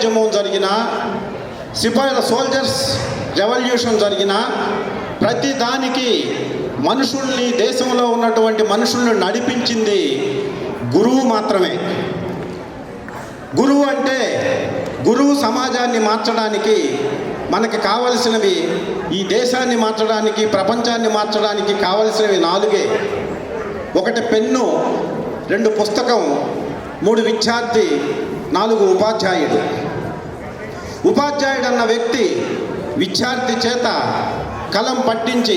ఉద్యమం జరిగినా, సిపాయిల సోల్జర్స్ రెవల్యూషన్ జరిగినా ప్రతి దానికి మనుషుల్ని, దేశంలో ఉన్నటువంటి మనుషుల్ని నడిపించింది గురువు మాత్రమే. గురువు అంటే గురువు సమాజాన్ని మార్చడానికి, మనకి కావలసినవి ఈ దేశాన్ని మార్చడానికి, ప్రపంచాన్ని మార్చడానికి కావలసినవి 4. 1 పెన్ను, 2 పుస్తకం, 3 విద్యార్థి, 4 ఉపాధ్యాయుడు. ఉపాధ్యాయుడు అన్న వ్యక్తి విద్యార్థి చేత కలం పట్టించి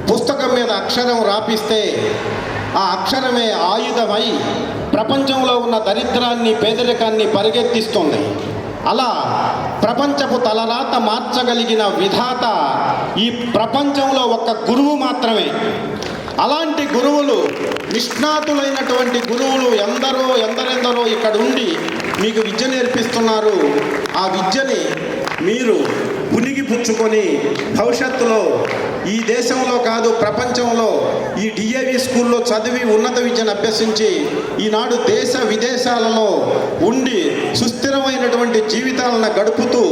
పుస్తకం మీద అక్షరం రాపిస్తే ఆ అక్షరమే ఆయుధమై ప్రపంచంలో ఉన్న దరిద్రాన్ని, పేదరికాన్ని పరిగెత్తిస్తుంది. అలా ప్రపంచపు తలరాత మార్చగలిగిన విధాత ఈ ప్రపంచంలో ఒక్క గురువు మాత్రమే. అలాంటి గురువులు, నిష్ణాతులైనటువంటి గురువులు ఎందరెందరో ఇక్కడ ఉండి మీకు విద్య నేర్పిస్తున్నారు. ఆ విద్యని మీరు పునిగి పుచ్చుకొని భవిష్యత్తులో ఈ దేశంలో కాదు, ప్రపంచంలో ఈ డిఏవి స్కూల్లో చదివి ఉన్నత విద్యను అభ్యసించి ఈనాడు దేశ విదేశాలలో ఉండి సుస్థిరమైనటువంటి జీవితాలను గడుపుతూ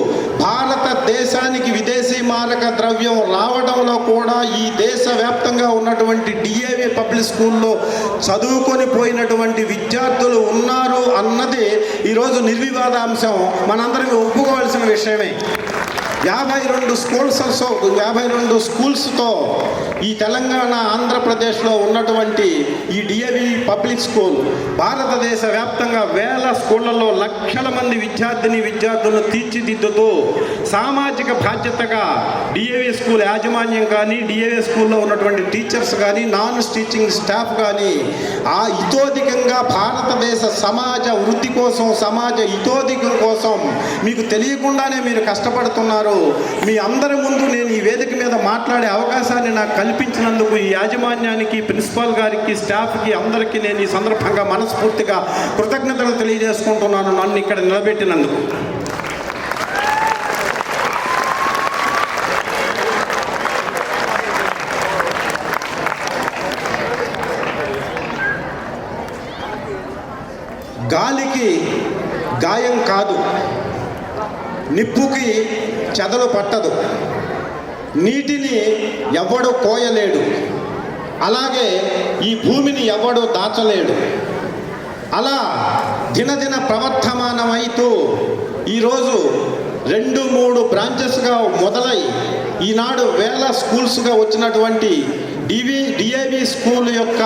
భారతదేశానికి విదేశీ మారక ద్రవ్యం రావడంలో కూడా ఈ దేశవ్యాప్తంగా ఉన్నటువంటి డిఏవి పబ్లిక్ స్కూల్లో చదువుకొని పోయినటువంటి విద్యార్థులు ఉన్నారు అన్నది ఈరోజు నిర్వివాదాంశం, మనందరం ఒప్పుకోవాల్సిన విషయమే. 52 స్కూల్స్తో ఈ తెలంగాణ, ఆంధ్రప్రదేశ్లో ఉన్నటువంటి ఈ డిఏవి పబ్లిక్ స్కూల్ భారతదేశ వ్యాప్తంగా వేల స్కూళ్లలో లక్షల మంది విద్యార్థులను తీర్చిదిద్దుతూ సామాజిక బాధ్యతగా డిఏవి స్కూల్ యాజమాన్యం కానీ, డిఏవి స్కూల్లో ఉన్నటువంటి టీచర్స్ కానీ, నాన్ టీచింగ్ స్టాఫ్ కానీ ఆ ఇతోధికంగా భారతదేశ సమాజ వృద్ధి కోసం, సమాజ ఇతోధికం కోసం మీకు తెలియకుండానే మీరు కష్టపడుతున్నారు. మీ అందరి ముందు నేను ఈ వేదిక మీద మాట్లాడే అవకాశాన్ని నాకు కల్పించినందుకు ఈ యాజమాన్యానికి, ప్రిన్సిపాల్ గారికి, స్టాఫ్కి అందరికీ నేను ఈ సందర్భంగా మనస్ఫూర్తిగా కృతజ్ఞతలు తెలియజేసుకుంటున్నాను, నన్ను ఇక్కడ నిలబెట్టినందుకు. గాలికి గాయం కాదు, నిప్పుకి చెదలు పట్టదు, నీటిని ఎవడు కోయలేడు, అలాగే ఈ భూమిని ఎవడు దాచలేడు. అలా దినదిన ప్రవర్తమానమైతూ ఈరోజు 2-3 బ్రాంచెస్గా మొదలై ఈనాడు వేల స్కూల్స్గా వచ్చినటువంటి డిఏవి స్కూల్ యొక్క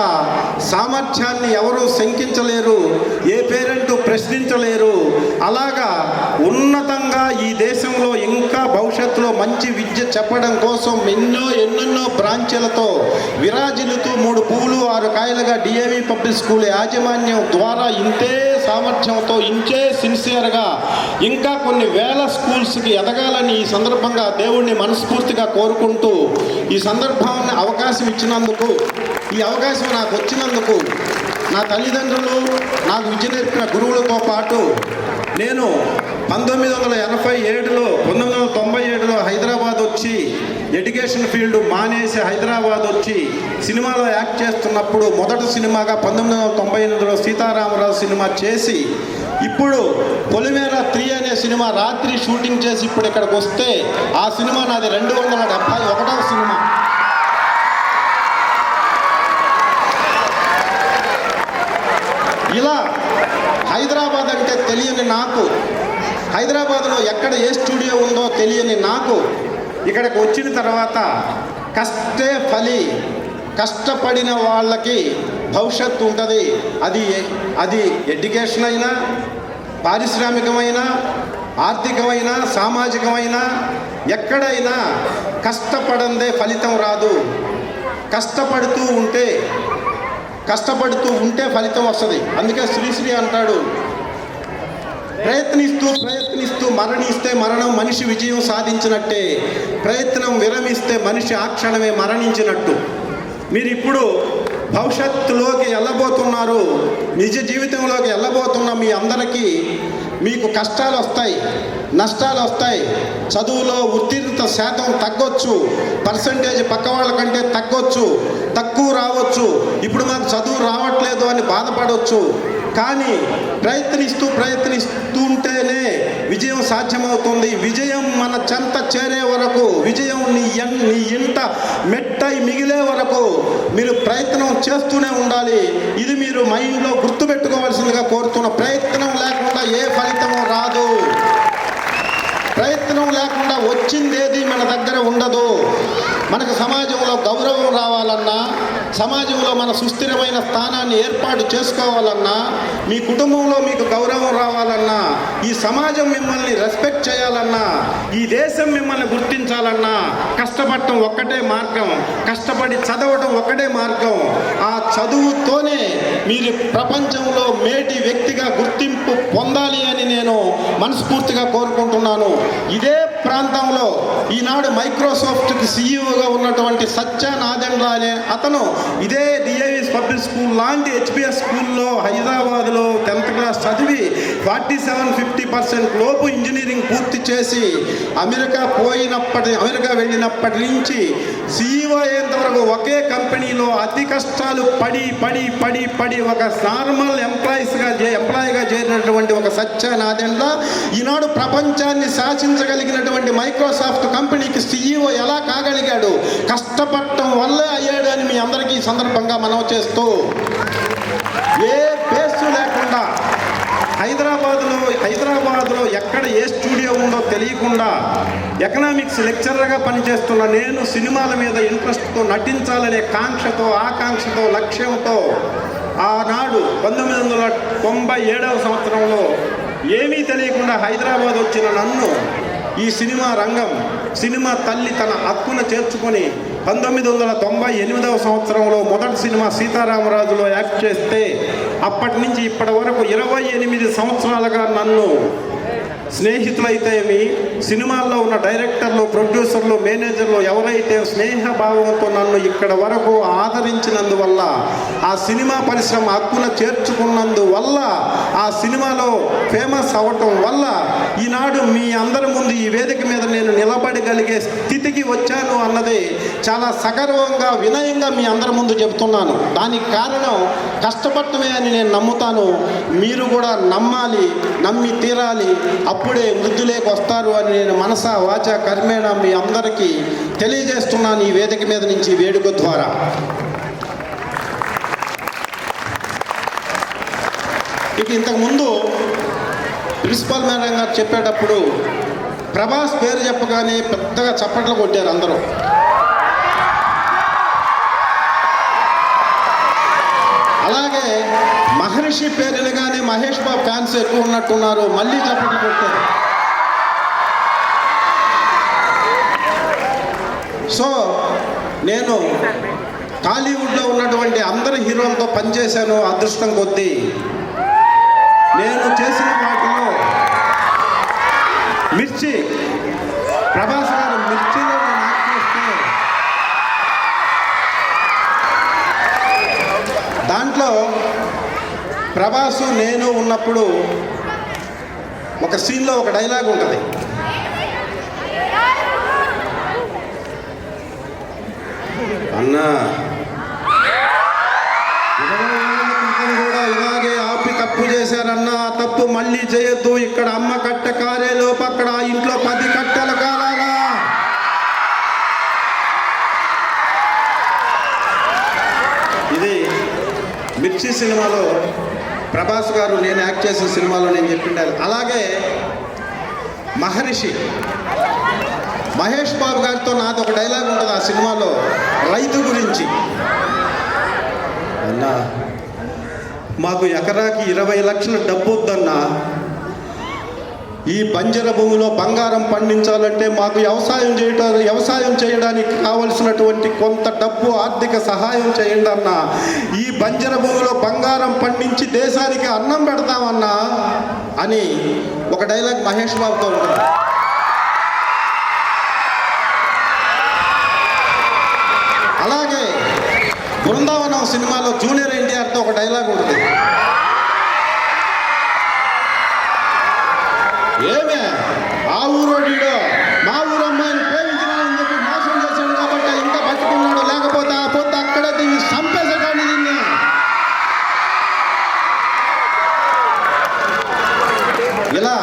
సామర్థ్యాన్ని ఎవరూ శంకించలేరు, ఏ పేరెంటు ప్రశ్నించలేరు. అలాగా ఉన్నతంగా ఈ దేశంలో ఇంకా భవిష్యత్తులో మంచి విద్య చెప్పడం కోసం ఎన్నెన్నో బ్రాంచీలతో విరాజిల్లుతూ 3 పువ్వులు 6 కాయలుగా డిఏవి పబ్లిక్ స్కూల్ యాజమాన్యం ద్వారా ఇంతే సామర్థ్యంతో, ఇంతే సిన్సియర్గా ఇంకా కొన్ని వేల స్కూల్స్కి ఎదగాలని ఈ సందర్భంగా దేవుణ్ణి మనస్ఫూర్తిగా కోరుకుంటూ, ఈ సందర్భాన్ని అవకాశం ఇచ్చినందుకు, ఈ అవకాశం నాకు వచ్చినందుకు నా తల్లిదండ్రులు, నాకు విద్య నేర్పిన గురువులతో పాటు నేను 1987లో హైదరాబాద్ వచ్చి ఎడ్యుకేషన్ ఫీల్డ్ మానేసి హైదరాబాద్ వచ్చి సినిమాలో యాక్ట్ చేస్తున్నప్పుడు మొదటి సినిమాగా 1998లో సీతారామరాజు సినిమా చేసి, ఇప్పుడు పొలిమేర 3 అనే సినిమా రాత్రి షూటింగ్ చేసి ఇప్పుడు ఇక్కడికి వస్తే ఆ సినిమా నాది 271వ సినిమా. ఇలా హైదరాబాద్ అంటే తెలియని నాకు, హైదరాబాద్లో ఎక్కడ ఏ స్టూడియో ఉందో తెలియని నాకు ఇక్కడికి వచ్చిన తర్వాత కష్టే ఫలి, కష్టపడిన వాళ్ళకి భవిష్యత్తు ఉంటుంది. అది ఎడ్యుకేషన్ అయినా, పారిశ్రామికమైన, ఆర్థికమైన, సామాజికమైన, ఎక్కడైనా కష్టపడందే ఫలితం రాదు. కష్టపడుతూ ఉంటే ఫలితం వస్తుంది. అందుకే శ్రీశ్రీ అంటాడు, ప్రయత్నిస్తూ మరణిస్తే మరణం మనిషి విజయం సాధించినట్టే, ప్రయత్నం విరమిస్తే మనిషి ఆ క్షణమే మరణించినట్టు. మీరు ఇప్పుడు భవిష్యత్తులోకి వెళ్ళబోతున్నారు, నిజ జీవితంలోకి వెళ్ళబోతున్న మీ అందరికీ మీకు కష్టాలు వస్తాయి, నష్టాలు వస్తాయి. చదువులో ఉత్తీర్ణత శాతం తగ్గొచ్చు, పర్సంటేజ్ పక్క వాళ్ళ కంటే తగ్గొచ్చు, తక్కువ రావచ్చు. ఇప్పుడు మాకు చదువు రావట్లేదు అని బాధపడవచ్చు. కానీ ప్రయత్నిస్తుంటేనే విజయం సాధ్యమవుతుంది. విజయం మన చెంత చేరే వరకు, విజయం నీ ఇంట మెట్టై మిగిలే వరకు మీరు ప్రయత్నం చేస్తూనే ఉండాలి. ఇది మీరు మైండ్లో గుర్తుపెట్టుకోవాల్సిందిగా కోరుతున్న. ప్రయత్నం లేకుండా ఏ ఫలితము రాదు. ప్రయత్నం లేకుండా వచ్చిందేది మన దగ్గర ఉండదు. మనకు సమాజంలో గౌరవం రావాలన్నా, సమాజంలో మన సుస్థిరమైన స్థానాన్ని ఏర్పాటు చేసుకోవాలన్నా, మీ కుటుంబంలో మీకు గౌరవం రావాలన్నా, ఈ సమాజం మిమ్మల్ని రెస్పెక్ట్ చేయాలన్నా, ఈ దేశం మిమ్మల్ని గుర్తించాలన్నా కష్టపడటం ఒక్కటే మార్గం. కష్టపడి చదవటం ఒకటే మార్గం. ఆ చదువుతోనే మీరు ప్రపంచంలో మేటి వ్యక్తిగా గుర్తింపు పొందాలి అని నేను మనస్ఫూర్తిగా కోరుకుంటున్నాను. ఇదే ప్రాంతంలో ఈనాడు మైక్రోసాఫ్ట్కి సీఈఓగా ఉన్నటువంటి సత్య నాదెండ్ల అనే అతను ఇదే డిఐఎస్ పబ్లిక్ స్కూల్ లాంటి హెచ్పిఎస్ స్కూల్లో హైదరాబాద్లో 10th క్లాస్ చదివి 47-50% లోపు ఇంజనీరింగ్ పూర్తి చేసి అమెరికా వెళ్ళినప్పటి నుంచి సీఈఓ అయ్యేంత వరకు ఒకే కంపెనీలో అతి కష్టాలు పడి ఒక నార్మల్ ఎంప్లాయీగా చేరినటువంటి ఒక సత్య నాదెండ్ల ఈనాడు ప్రపంచాన్ని శాసించగలిగినటువంటి మైక్రోసాఫ్ట్ కంపెనీకి సీఈఓ ఎలా కాగలిగాడు? కష్టపడటం వల్లే అయ్యాడు అని మీ అందరికీ ఈ సందర్భంగా మనవి చేస్తూ, ఏ బేసు లేకుండా హైదరాబాద్లో ఎక్కడ ఏ స్టూడియో ఉందో తెలియకుండా ఎకనామిక్స్ లెక్చరర్గా పనిచేస్తున్న నేను సినిమాల మీద ఇంట్రెస్ట్తో నటించాలనే ఆకాంక్షతో లక్ష్యంతో ఆనాడు 1997వ సంవత్సరంలో ఏమీ తెలియకుండా హైదరాబాద్ వచ్చిన నన్ను ఈ సినిమా తల్లి తన హక్కున చేర్చుకొని 1998వ సంవత్సరంలో మొదటి సినిమా సీతారామరాజులో యాక్ట్ చేస్తే అప్పటి నుంచి ఇప్పటి వరకు 28 సంవత్సరాలుగా నన్ను స్నేహితులైతేమి, సినిమాల్లో ఉన్న డైరెక్టర్లు, ప్రొడ్యూసర్లు, మేనేజర్లు ఎవరైతే స్నేహభావంతో నన్ను ఇక్కడ వరకు ఆదరించినందువల్ల, ఆ సినిమా పరిశ్రమ హక్కున చేర్చుకున్నందువల్ల, ఆ సినిమాలో ఫేమస్ అవ్వటం వల్ల ఈనాడు మీ అందరి ముందు ఈ వేదిక మీద నేను నిలబడగలిగే స్థితికి వచ్చాను అన్నది చాలా సగర్వంగా, వినయంగా మీ అందరి ముందు చెబుతున్నాను. దానికి కారణం కష్టపడటమే అని నేను నమ్ముతాను. మీరు కూడా నమ్మాలి, నమ్మి తీరాలి. అప్పుడే వృద్ధులేకి వస్తారు అని నేను మనసా వాచా కర్మేణ మీ అందరికీ తెలియజేస్తున్నాను ఈ వేదిక మీద నుంచి వేడుక ద్వారా. ఇక ఇంతకుముందు ప్రిన్సిపల్ మేడం గారు చెప్పేటప్పుడు ప్రభాస్ పేరు చెప్పగానే పెద్దగా చప్పట్లు కొట్టారు అందరూ. అలాగే మహర్షి పేరుగానే మహేష్ బాబు ఫ్యాన్స్ ఎక్కువ ఉన్నట్టున్నారు, మళ్ళీ చప్పట్లు కొట్టారు. సో నేను టాలీవుడ్లో ఉన్నటువంటి అందరి హీరోలతో పనిచేశాను అదృష్టం కొద్దీ. నేను చేసిన వాటిలో మిర్చి, ప్రభాస్ గారు మిర్చిలో నేను యాక్ట్ చేస్తే దాంట్లో ప్రభాసు నేను ఉన్నప్పుడు ఒక సీన్లో ఒక డైలాగ్ ఉంటుంది. అన్నా 20 ఏళ్ల క్రితం కూడా ఇలాగే ఆపి తప్పు చేశారన్నా, తప్పు మళ్ళీ చేయొద్దు. ఇక్కడ అమ్మ కట్టె కారేలోపు అక్కడ ఆ ఇంట్లో 10 కట్టెలు కాలాలా. ఇది మిర్చి సినిమాలో ప్రభాస్ గారు నేను యాక్ట్ చేసిన సినిమాలో నేను చెప్పిండాలి. అలాగే మహర్షి మహేష్ బాబు గారితో నాది ఒక డైలాగ్ ఉంటుంది ఆ సినిమాలో, రైతు గురించి. అన్నా మాకు ఎకరాకి 20 లక్షల డబ్బు వద్దన్నా, ఈ బంజర భూమిలో బంగారం పండించాలంటే మాకు వ్యవసాయం చేయడానికి కావలసినటువంటి కొంత డబ్బు ఆర్థిక సహాయం చేయండి అన్నా. ఈ బంజర భూమిలో బంగారం పండించి దేశానికి అన్నం పెడతామన్నా అని ఒక డైలాగ్ మహేష్ బాబుతో ఉంటుంది. అలాగే బృందావనం సినిమాలో జూనియర్ ఎన్టీఆర్తో ఒక డైలాగ్ ఉంటుంది. ఏమే ఆ ఊరోడీడో మా ఊరు అమ్మాయిని ప్రేమించినాడని చెప్పి మోసం చేశాడు కాబట్టి ఇంకా బతుకున్నాడు, లేకపోతే ఆ పొద్దు అక్కడే దీన్ని చంపేసేటాన్ని. దీన్ని ఇలా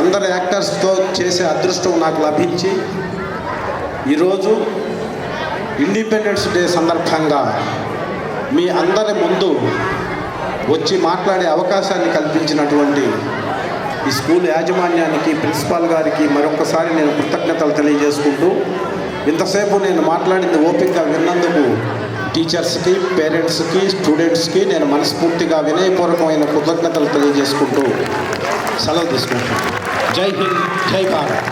అందరు యాక్టర్స్తో చేసే అదృష్టం నాకు లభించి ఈరోజు ఇండిపెండెన్స్ డే సందర్భంగా మీ అందరి ముందు వచ్చి మాట్లాడే అవకాశాన్ని కల్పించినటువంటి ఈ స్కూల్ యాజమాన్యానికి, ప్రిన్సిపాల్ గారికి మరొకసారి నేను కృతజ్ఞతలు తెలియజేసుకుంటూ, ఇంతసేపు నేను మాట్లాడింది ఓపికగా విన్నందుకు టీచర్స్కి, పేరెంట్స్కి, స్టూడెంట్స్కి నేను మనస్ఫూర్తిగా వినయపూర్వకమైన కృతజ్ఞతలు తెలియజేసుకుంటూ సెలవు తీసుకుంటాను. జై హింద్, జై భారత్.